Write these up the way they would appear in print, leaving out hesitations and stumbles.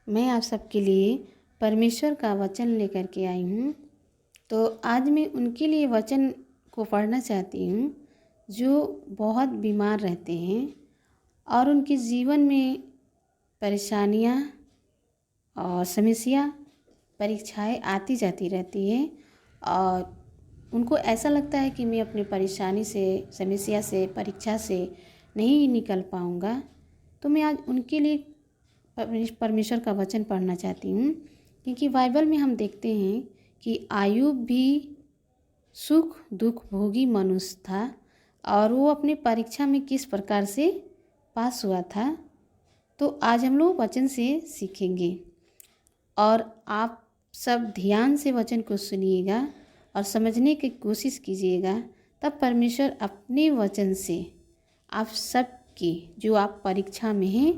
मैं आप सबके लिए परमेश्वर का वचन लेकर के आई हूँ। तो आज मैं उनके लिए वचन को पढ़ना चाहती हूँ जो बहुत बीमार रहते हैं और उनके जीवन में परेशानियाँ और समस्या परीक्षाएं आती जाती रहती है और उनको ऐसा लगता है कि मैं अपनी परेशानी से, समस्या से, परीक्षा से नहीं निकल पाऊँगा। तो मैं आज उनके लिए परमेश्वर का वचन पढ़ना चाहती हूँ, क्योंकि बाइबल में हम देखते हैं कि आयूब भी सुख दुख भोगी मनुष्य था और वो अपने परीक्षा में किस प्रकार से पास हुआ था। तो आज हम लोग वचन से सीखेंगे और आप सब ध्यान से वचन को सुनिएगा और समझने की कोशिश कीजिएगा। तब परमेश्वर अपने वचन से आप सब की जो आप परीक्षा में हैं,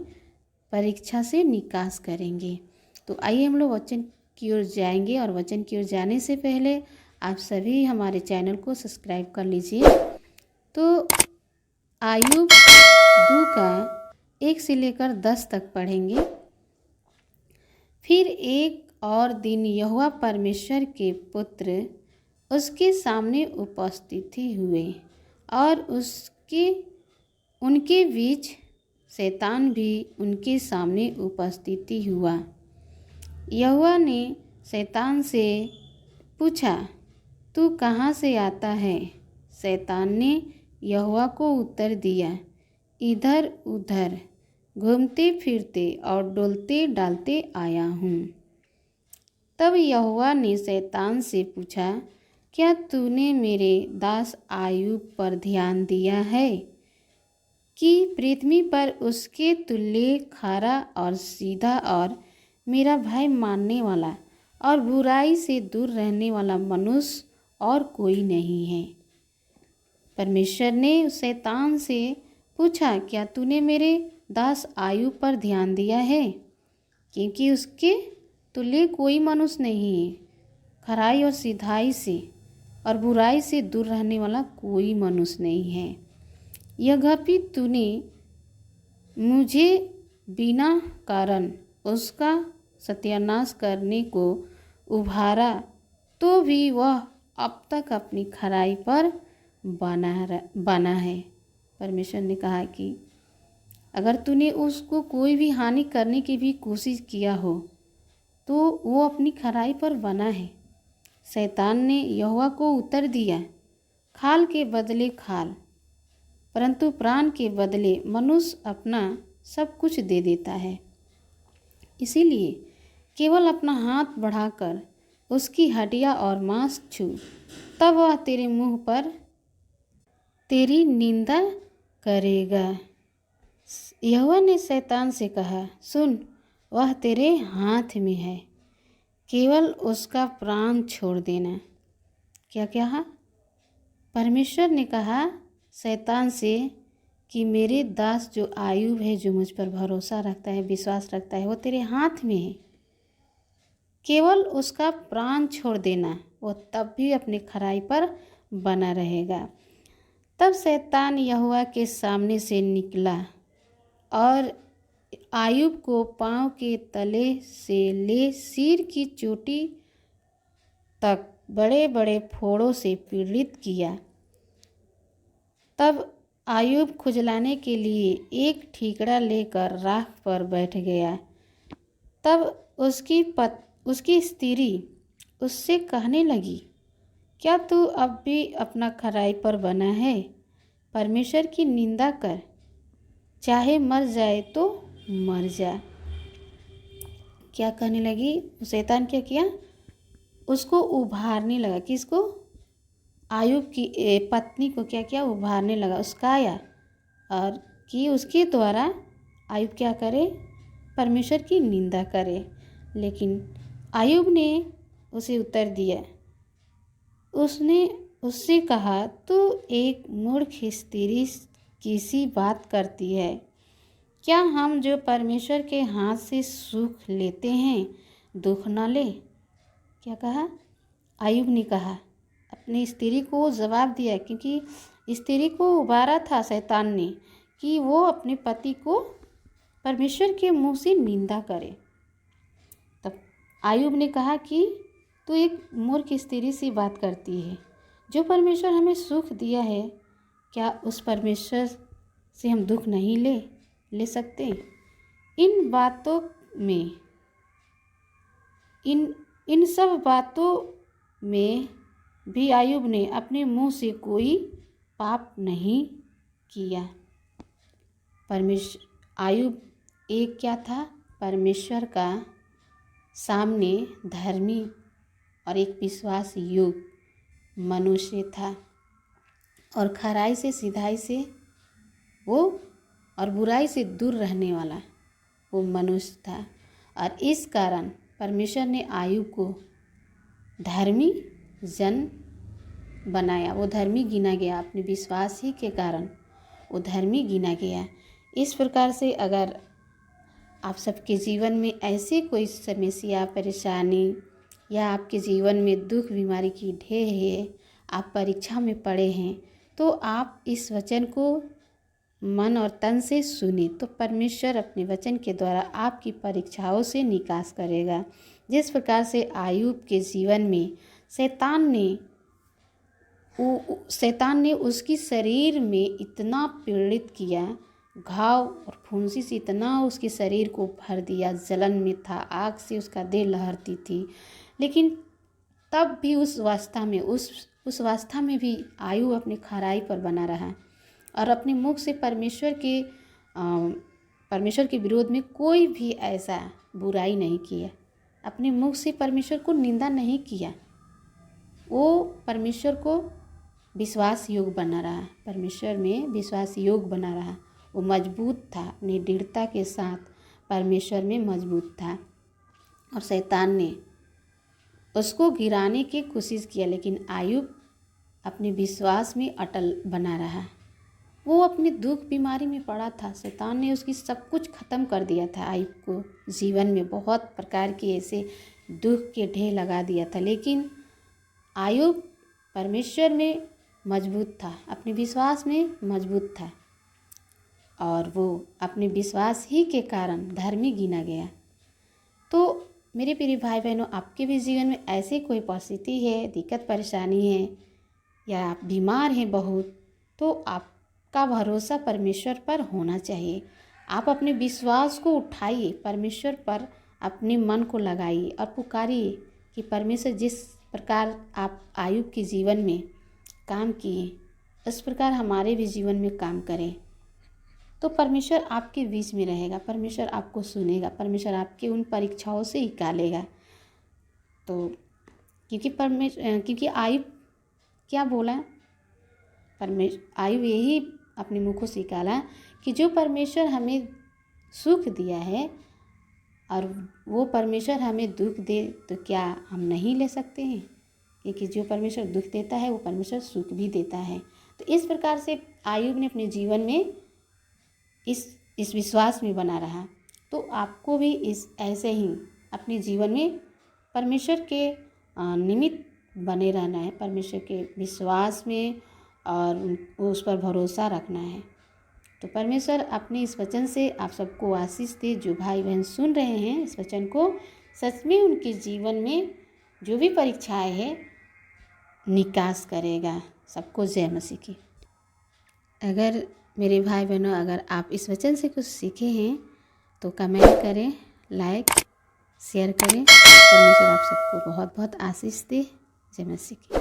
परीक्षा से निकास करेंगे। तो आइए हम लोग वचन की ओर जाएंगे और वचन की ओर जाने से पहले आप सभी हमारे चैनल को सब्सक्राइब कर लीजिए। तो आयूब 2 का 1 से लेकर 10 तक पढ़ेंगे। फिर एक और दिन यहोवा परमेश्वर के पुत्र उसके सामने उपस्थित हुए और उनके बीच शैतान भी उनके सामने उपस्थित हुआ। यहोवा ने शैतान से पूछा, तू कहाँ से आता है? शैतान ने यहोवा को उत्तर दिया, इधर उधर घूमते फिरते और डोलते डालते आया हूँ। तब यहोवा ने शैतान से पूछा, क्या तूने मेरे दास आयूब पर ध्यान दिया है कि पृथ्वी पर उसके तुल्य खरा और सीधा और मेरा भय मानने वाला और बुराई से दूर रहने वाला मनुष्य और कोई नहीं है? परमेश्वर ने शैतान से पूछा, क्या तूने मेरे दास आयूब पर ध्यान दिया है? क्योंकि उसके तुल्य कोई मनुष्य नहीं है, खराई और सीधाई से और बुराई से दूर रहने वाला कोई मनुष्य नहीं है। यद्यपि तूने मुझे बिना कारण उसका सत्यानाश करने को उभारा, तो भी वह अब तक अपनी खराई पर बना है। परमेश्वर ने कहा कि अगर तूने उसको कोई भी हानि करने की भी कोशिश किया हो तो वो अपनी खराई पर बना है। शैतान ने यहोवा को उत्तर दिया, खाल के बदले खाल, परंतु प्राण के बदले मनुष्य अपना सब कुछ दे देता है। इसीलिए केवल अपना हाथ बढ़ाकर उसकी हड्डियाँ और मांस छू, तब वह तेरे मुंह पर तेरी निंदा करेगा। यहोवा ने शैतान से कहा, सुन, वह तेरे हाथ में है, केवल उसका प्राण छोड़ देना। क्या कहा? परमेश्वर ने कहा शैतान से कि मेरे दास जो आयूब है, जो मुझ पर भरोसा रखता है, विश्वास रखता है, वो तेरे हाथ में है, केवल उसका प्राण छोड़ देना, वो तब भी अपनी खराई पर बना रहेगा। तब शैतान यहोवा के सामने से निकला और आयूब को पाँव के तले से ले सिर की चोटी तक बड़े बड़े फोड़ों से पीड़ित किया। तब आयूब खुजलाने के लिए एक ठीकरा लेकर राख पर बैठ गया। तब उसकी स्त्री उससे कहने लगी, क्या तू अब भी अपना खराई पर बना है? परमेश्वर की निंदा कर, चाहे मर जाए तो मर जा। क्या कहने लगी? शैतान क्या किया? उसको उभारने लगा। किसको? आयूब की पत्नी को क्या किया? उभारने लगा, उसकाया, और कि उसके द्वारा आयूब क्या करे? परमेश्वर की निंदा करे। लेकिन आयूब ने उसे उत्तर दिया, उसने उससे कहा, तू एक मूर्ख स्त्री किसी बात करती है? क्या हम जो परमेश्वर के हाथ से सुख लेते हैं दुख न ले? क्या कहा? आयूब ने कहा, अपनी स्त्री को जवाब दिया, क्योंकि स्त्री को उबारा था शैतान ने कि वो अपने पति को परमेश्वर के मुंह से निंदा करे। आयुब ने कहा कि तू एक मूर्ख स्त्री सी बात करती है। जो परमेश्वर हमें सुख दिया है, क्या उस परमेश्वर से हम दुख नहीं ले सकते? इन बातों में इन सब बातों में भी आयुब ने अपने मुंह से कोई पाप नहीं किया। आयुब एक क्या था? परमेश्वर का सामने धर्मी और एक विश्वास योग्य मनुष्य था, और खराई से सिधाई से वो और बुराई से दूर रहने वाला वो मनुष्य था। और इस कारण परमेश्वर ने आयुब को धर्मी जन बनाया। वो धर्मी गिना गया, अपने विश्वास ही के कारण वो धर्मी गिना गया। इस प्रकार से अगर आप सबके जीवन में ऐसी कोई समस्या, परेशानी, या आपके जीवन में दुख बीमारी की ढेर है, आप परीक्षा में पड़े हैं, तो आप इस वचन को मन और तन से सुने, तो परमेश्वर अपने वचन के द्वारा आपकी परीक्षाओं से निकास करेगा। जिस प्रकार से आयुब के जीवन में शैतान ने उसकी शरीर में इतना पीड़ित किया, घाव और फुंसी से इतना उसके शरीर को भर दिया, जलन में था, आग से उसका देह लहरती थी, लेकिन तब भी उस अवस्था में भी आयुब अपनी खराई पर बना रहा और अपने मुख से परमेश्वर के विरोध में कोई भी ऐसा बुराई नहीं किया। अपने मुख से परमेश्वर को निंदा नहीं किया। वो परमेश्वर को विश्वास योग्य बना रहा, परमेश्वर में विश्वास योग्य बना रहा। वो मजबूत था, अपनी दृढ़ता के साथ परमेश्वर में मजबूत था। और शैतान ने उसको गिराने की कोशिश किया, लेकिन आयुब अपने विश्वास में अटल बना रहा। वो अपने दुख बीमारी में पड़ा था, शैतान ने उसकी सब कुछ ख़त्म कर दिया था। आयुब को जीवन में बहुत प्रकार के ऐसे दुख के ढेर लगा दिया था, लेकिन आयुब परमेश्वर में मजबूत था, अपने विश्वास में मजबूत था, और वो अपने विश्वास ही के कारण धर्मी गिना गया। तो मेरे प्रिय भाई बहनों, आपके भी जीवन में ऐसी कोई परिस्थिति है, दिक्कत परेशानी है, या आप बीमार हैं बहुत, तो आपका भरोसा परमेश्वर पर होना चाहिए। आप अपने विश्वास को उठाइए, परमेश्वर पर अपने मन को लगाइए और पुकारिए कि परमेश्वर जिस प्रकार आप आयुब के जीवन में काम किए, इस प्रकार हमारे भी जीवन में काम करें। तो परमेश्वर आपके बीच में रहेगा, परमेश्वर आपको सुनेगा, परमेश्वर आपके उन परीक्षाओं से निकालेगा। तो क्योंकि आयुब क्या बोला, आयुब यही अपने मुखों से निकाला कि जो परमेश्वर हमें सुख दिया है और वो परमेश्वर हमें दुख दे, तो क्या हम नहीं ले सकते हैं? क्योंकि जो परमेश्वर दुख देता है वो परमेश्वर सुख भी देता है। तो इस प्रकार से आयुब ने अपने जीवन में इस विश्वास में बना रहा। तो आपको भी ऐसे ही अपने जीवन में परमेश्वर के निमित्त बने रहना है, परमेश्वर के विश्वास में, और उस पर भरोसा रखना है। तो परमेश्वर अपने इस वचन से आप सबको आशीष दे। जो भाई बहन सुन रहे हैं इस वचन को, सच में उनके जीवन में जो भी परीक्षाएं है निकास करेगा। सबको जय मसीह की। अगर मेरे भाई बहनों, अगर आप इस वचन से कुछ सीखे हैं तो कमेंट करें, लाइक शेयर करें। परमेश्वर आप सबको बहुत बहुत आशीष दे। जय मसीह की।